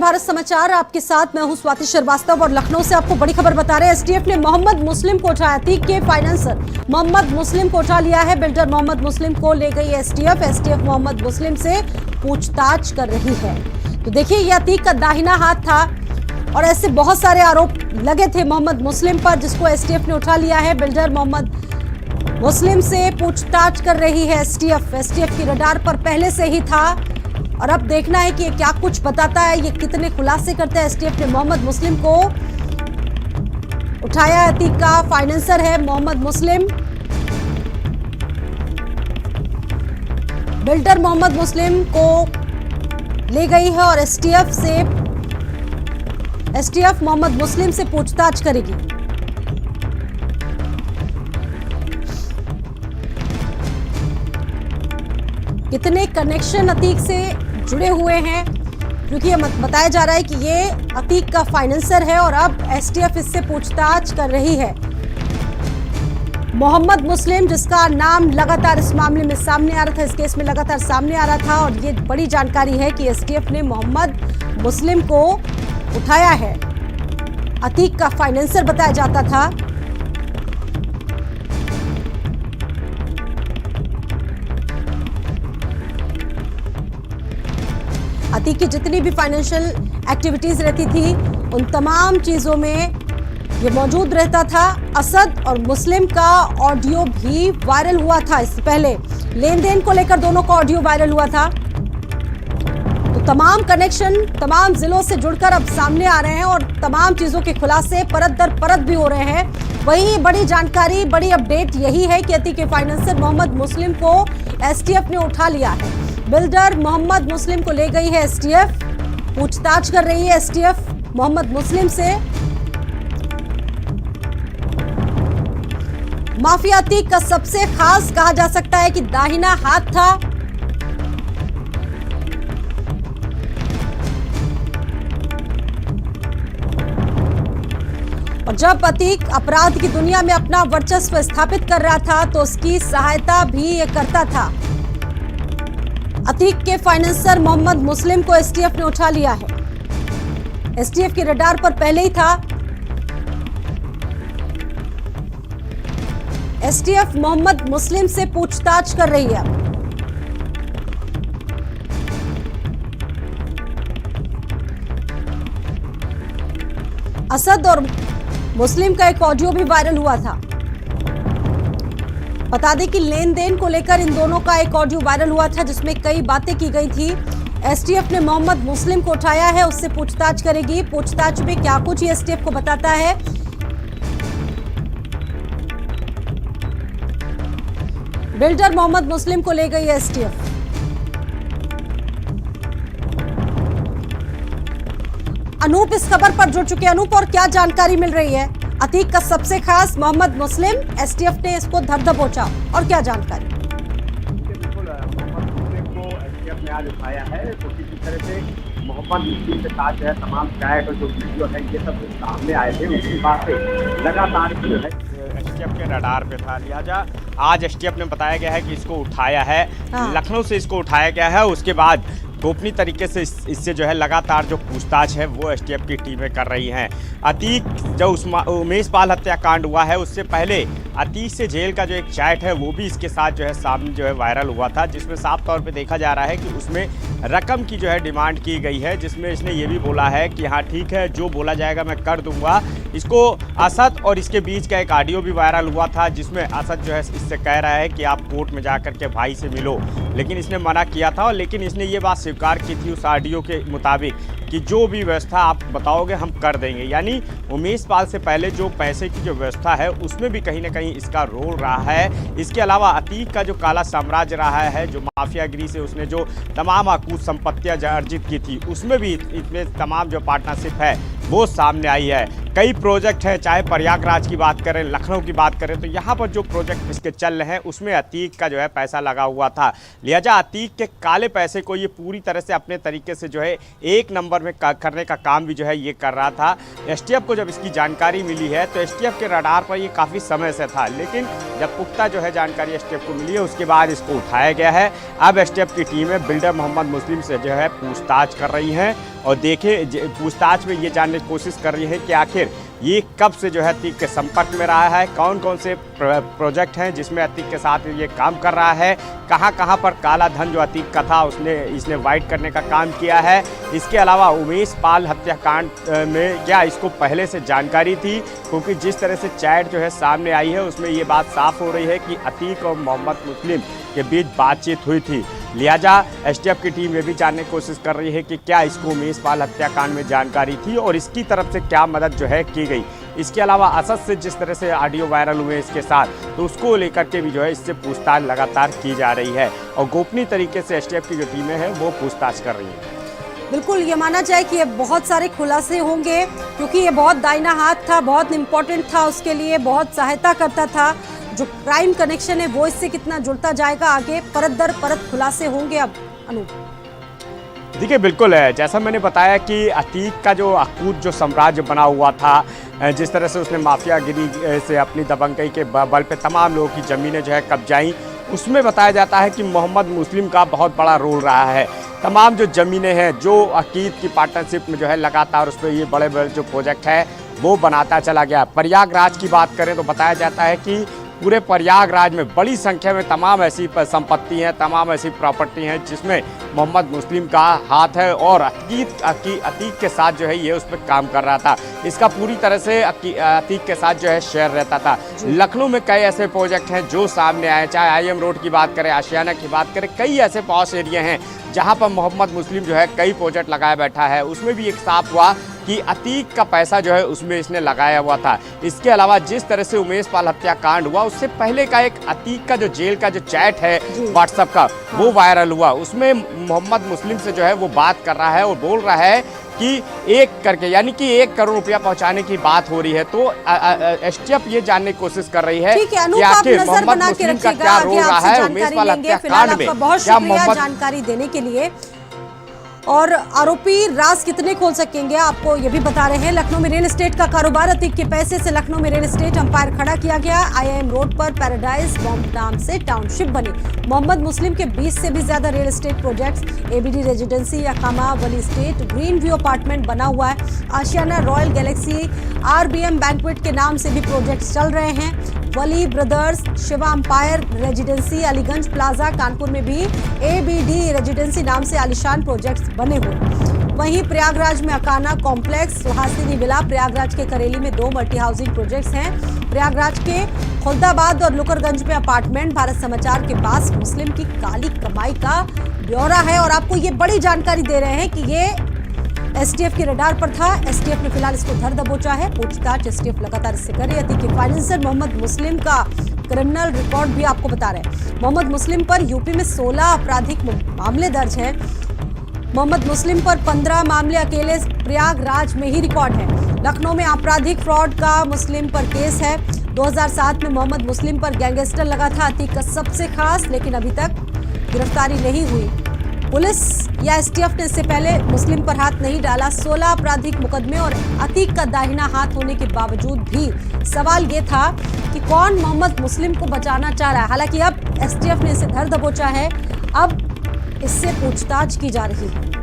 भारत समाचार, आपके साथ मैं हूं स्वाति श्रीवास्तव और लखनऊ से आपको बड़ी खबर बता रहे हैं। एसटीएफ ने मोहम्मद मुस्लिम को उठाया। अतीक के फाइनेंसर मोहम्मद मुस्लिम को उठा लिया है। बिल्डर मोहम्मद मुस्लिम को ले गई एसटीएफ मोहम्मद मुस्लिम से पूछताछ कर रही है। तो देखिए, ये अतीक का दाहिना हाथ था और ऐसे बहुत सारे आरोप लगे थे मोहम्मद मुस्लिम पर, जिसको एसटीएफ ने उठा लिया है। बिल्डर मोहम्मद मुस्लिम से पूछताछ कर रही है एसटीएफ की रडार पर पहले से ही था और अब देखना है कि ये क्या कुछ बताता है, ये कितने खुलासे करता है। एसटीएफ ने मोहम्मद मुस्लिम को उठाया। अतीक का फाइनेंसर है मोहम्मद मुस्लिम। बिल्डर मोहम्मद मुस्लिम को ले गई है और एसटीएफ मोहम्मद मुस्लिम से पूछताछ करेगी। कितने कनेक्शन अतीक से जुड़े हुए हैं, क्योंकि ये बताया जा रहा है कि ये अतीक का फाइनेंसर है और अब एसटीएफ इससे पूछताछ कर रही है। मोहम्मद मुस्लिम, जिसका नाम लगातार इस मामले में सामने आ रहा था, इस केस में लगातार सामने आ रहा था, और ये बड़ी जानकारी है कि एसटीएफ ने मोहम्मद मुस्लिम को उठाया है। अतीक का फाइनेंसर बताया जाता था। अतीक की जितनी भी फाइनेंशियल एक्टिविटीज रहती थी, उन तमाम चीजों में ये मौजूद रहता था। असद और मुस्लिम का ऑडियो भी वायरल हुआ था। इससे पहले लेन देन को लेकर दोनों का ऑडियो वायरल हुआ था। तो तमाम कनेक्शन तमाम जिलों से जुड़कर अब सामने आ रहे हैं और तमाम चीजों के खुलासे परत दर परत भी हो रहे हैं। वहीं बड़ी जानकारी, बड़ी अपडेट यही है कि अतीक के फाइनेंसर मोहम्मद मुस्लिम को एसटीएफ ने उठा लिया है। बिल्डर मोहम्मद मुस्लिम को ले गई है एसटीएफ, पूछताछ कर रही है एसटीएफ मोहम्मद मुस्लिम से। माफिया अतीक का सबसे खास कहा जा सकता है कि दाहिना हाथ था। और जब अतीक अपराध की दुनिया में अपना वर्चस्व स्थापित कर रहा था तो उसकी सहायता भी ये करता था। अतीक के फाइनेंसर मोहम्मद मुस्लिम को एसटीएफ ने उठा लिया है। एसटीएफ की रडार पर पहले ही था। एसटीएफ मोहम्मद मुस्लिम से पूछताछ कर रही है। असद और मुस्लिम का एक ऑडियो भी वायरल हुआ था। बता दें कि लेन देन को लेकर इन दोनों का एक ऑडियो वायरल हुआ था, जिसमें कई बातें की गई थी। एसटीएफ ने मोहम्मद मुस्लिम को उठाया है, उससे पूछताछ करेगी। पूछताछ में क्या कुछ ये एसटीएफ को बताता है। बिल्डर मोहम्मद मुस्लिम को ले गई एसटीएफ। अनूप इस खबर पर जुड़ चुके हैं। अनूप, और क्या जानकारी मिल रही है? अतीक का सबसे खास मोहम्मद मुस्लिम, एसटीएफ ने इसको धर दबोचा, और क्या जानकारी? बिल्कुल, मोहम्मद मुस्लिम को एसटीएफ ने आज उठाया है। तो किसी तरह से मोहम्मद मुस्लिम के साथ जो है तमाम चैट और जो वीडियो है ये सब सामने आए थे, उसकी बात से लगातार जो है एसटीएफ के रडार पे था। लिहाजा आज एसटीएफ ने बताया गया है कि इसको उठाया है। लखनऊ से इसको उठाया गया है। उसके बाद गोपनीय तरीके से इससे जो है लगातार जो पूछताछ है वो एसटीएफ की टीमें कर रही हैं। अतीक, जब उमेश पाल हत्याकांड हुआ है उससे पहले अतीक से जेल का जो एक चैट है वो भी इसके साथ जो है सामने जो है वायरल हुआ था, जिसमें साफ तौर पे देखा जा रहा है कि उसमें रकम की जो है डिमांड की गई है, जिसमें इसने ये भी बोला है कि हाँ ठीक है, जो बोला जाएगा मैं कर दूंगा। इसको असद और इसके बीच का एक ऑडियो भी वायरल हुआ था, जिसमें असद जो है इससे कह रहा है कि आप कोर्ट में जा कर के भाई से मिलो, लेकिन इसने मना किया था। लेकिन इसने ये बात स्वीकार की थी उस ऑडियो के मुताबिक कि जो भी व्यवस्था आप बताओगे हम कर देंगे। यानी उमेश पाल से पहले जो पैसे की जो व्यवस्था है उसमें भी कहीं ना कहीं इसका रोल रहा है। इसके अलावा अतीक का जो काला साम्राज्य रहा है, जो माफियागिरी से उसने जो तमाम अकूत संपत्तियां अर्जित की थी, उसमें भी इसमें तमाम जो पार्टनरशिप है वो सामने आई है। कई प्रोजेक्ट हैं, चाहे प्रयागराज की बात करें, लखनऊ की बात करें, तो यहाँ पर जो प्रोजेक्ट इसके चल रहे हैं उसमें अतीक का जो है पैसा लगा हुआ था। लिहाजा अतीक के काले पैसे को ये पूरी तरह से अपने तरीके से जो है एक नंबर में करने का काम भी जो है ये कर रहा था। एसटीएफ को जब इसकी जानकारी मिली है तो एसटीएफ के रडार पर ये काफ़ी समय से था, लेकिन जब पुख्ता जो है जानकारी एसटीएफ को मिली है उसके बाद इसको उठाया गया है। अब एसटीएफ की टीमें बिल्डर मोहम्मद मुस्लिम से जो है पूछताछ कर रही हैं और पूछताछ में ये जानने की कोशिश कर रही है कि आखिर ये कब से जो है अतीक के संपर्क में रहा है, कौन कौन से प्रोजेक्ट हैं जिसमें अतीक के साथ ये काम कर रहा है, कहाँ कहाँ पर काला धन जो अतीक का था इसने वाइट करने का काम किया है। इसके अलावा उमेश पाल हत्याकांड में क्या इसको पहले से जानकारी थी, क्योंकि जिस तरह से चैट जो है सामने आई है उसमें ये बात साफ हो रही है कि अतीक और मोहम्मद मुस्लिम के बीच बातचीत हुई थी। लिहाजा एसटीएफ की टीम ये भी जानने की कोशिश कर रही है कि क्या इसको उमेश पाल हत्याकांड में जानकारी थी और इसकी तरफ से क्या मदद जो है की गई। इसके अलावा असद से जिस तरह से ऑडियो वायरल हुए इसके साथ, तो उसको लेकर के भी जो है इससे पूछताछ लगातार की जा रही है और गोपनीय तरीके से एसटीएफ की जो टीमें हैं वो पूछताछ कर रही हैं। बिल्कुल, ये माना जाए कि ये बहुत सारे खुलासे होंगे, क्योंकि ये बहुत दाहिना हाथ था, बहुत इम्पोर्टेंट था उसके लिए, बहुत सहायता करता था। जो क्राइम कनेक्शन है वो इससे कितना जुड़ता जाएगा, आगे परत दर परत खुलासे होंगे। अब अनूप देखिए, बिल्कुल है, जैसा मैंने बताया कि अतीक का जो अकूत जो साम्राज्य बना हुआ था, जिस तरह से उसने माफियागिरी से अपनी दबंगई के बल पे तमाम लोगों की ज़मीनें जो है कब्जाई, उसमें बताया जाता है कि मोहम्मद मुस्लिम का बहुत बड़ा रोल रहा है। तमाम जो ज़मीनें हैं जो अकीद की पार्टनरशिप में जो है लगातार उस पर ये बड़े बड़े जो प्रोजेक्ट है वो बनाता चला गया। प्रयागराज की बात करें तो बताया जाता है कि पूरे प्रयागराज में बड़ी संख्या में तमाम ऐसी संपत्ति हैं, तमाम ऐसी प्रॉपर्टी हैं जिसमें मोहम्मद मुस्लिम का हाथ है और अतीक के साथ जो है ये उस पर काम कर रहा था। इसका पूरी तरह से अतीक के साथ जो है शेयर रहता था। लखनऊ में कई ऐसे प्रोजेक्ट हैं जो सामने आए, चाहे आईएम रोड की बात करें, आशियाना की बात करें, कई ऐसे पॉश एरिया हैं जहाँ पर मोहम्मद मुस्लिम जो है कई प्रोजेक्ट लगाए बैठा है। उसमें भी एक साफ हुआ कि अतीक का पैसा जो है उसमें इसने लगाया हुआ था। इसके अलावा जिस तरह से उमेश पाल हत्याकांड हुआ उससे पहले का एक अतीक का जो जेल का जो चैट है व्हाट्सएप का, वो वायरल हुआ। उसमें मोहम्मद मुस्लिम से जो है वो बात कर रहा है और बोल रहा है कि एक करके, यानी कि 1 करोड़ रुपया पहुंचाने की बात हो रही है। तो एसटीएफ ये जानने की कोशिश कर रही है कि आखिर मोहम्मद मुस्लिम का क्या रोल रहा है उमेश पाल हत्याकांड में। बहुत शुक्रिया जानकारी देने के लिए। और आरोपी राज कितने खोल सकेंगे, आपको ये भी बता रहे हैं। लखनऊ में रियल एस्टेट का कारोबार, अतीक के पैसे से लखनऊ में रियल एस्टेट अंपायर खड़ा किया गया। आईआईएम रोड पर पैराडाइज बॉम्ब नाम से टाउनशिप बनी। मोहम्मद मुस्लिम के 20 से भी ज्यादा real estate projects, ABD residency, अकामा Wali estate, green view apartment बना हुआ है। Ashiyana, royal galaxy, RBM banquet के नाम से भी प्रोजेक्ट्स चल रहे हैं। Wali brothers, Shiva empire residency, Aliganj plaza Kanpur में भी एबीडी रेजिडेंसी नाम से आलिशान प्रोजेक्ट्स बने हुए। वहीं प्रयागराज में अकाना कॉम्प्लेक्स, सुहासिनी विला, प्रयागराज के करेली में 2 मल्टी हाउसिंग प्रोजेक्ट्स हैं। प्रयागराज के खुलदाबाद और लुकरगंज में अपार्टमेंट। भारत समाचार के पास मुस्लिम की काली कमाई का ब्यौरा है और आपको ये बड़ी जानकारी दे रहे हैं कि ये एसटीएफ के रडार पर था। एसटीएफ ने फिलहाल इसको धर दबोचा है, पूछताछ एसटीएफ लगातार इससे कर रही है। अतीक के फाइनेंसर मोहम्मद मुस्लिम का क्रिमिनल रिकॉर्ड भी आपको बता रहे हैं। मोहम्मद मुस्लिम पर यूपी में 16 आपराधिक मामले दर्ज हैं। मोहम्मद मुस्लिम पर 15 मामले अकेले प्रयागराज में ही रिकॉर्ड है। लखनऊ में आपराधिक फ्रॉड का मुस्लिम पर केस है। 2007 में मोहम्मद मुस्लिम पर गैंगस्टर लगा था अतीक का सबसे खास, लेकिन अभी तक गिरफ्तारी नहीं हुई। पुलिस या एसटीएफ ने इससे पहले मुस्लिम पर हाथ नहीं डाला। 16 आपराधिक मुकदमे और अतीक का दाहिना हाथ होने के बावजूद भी सवाल ये था कि कौन मोहम्मद मुस्लिम को बचाना चाह रहा है। हालांकि अब एसटीएफ ने इसे धर दबोचा है, अब इससे पूछताछ की जा रही है।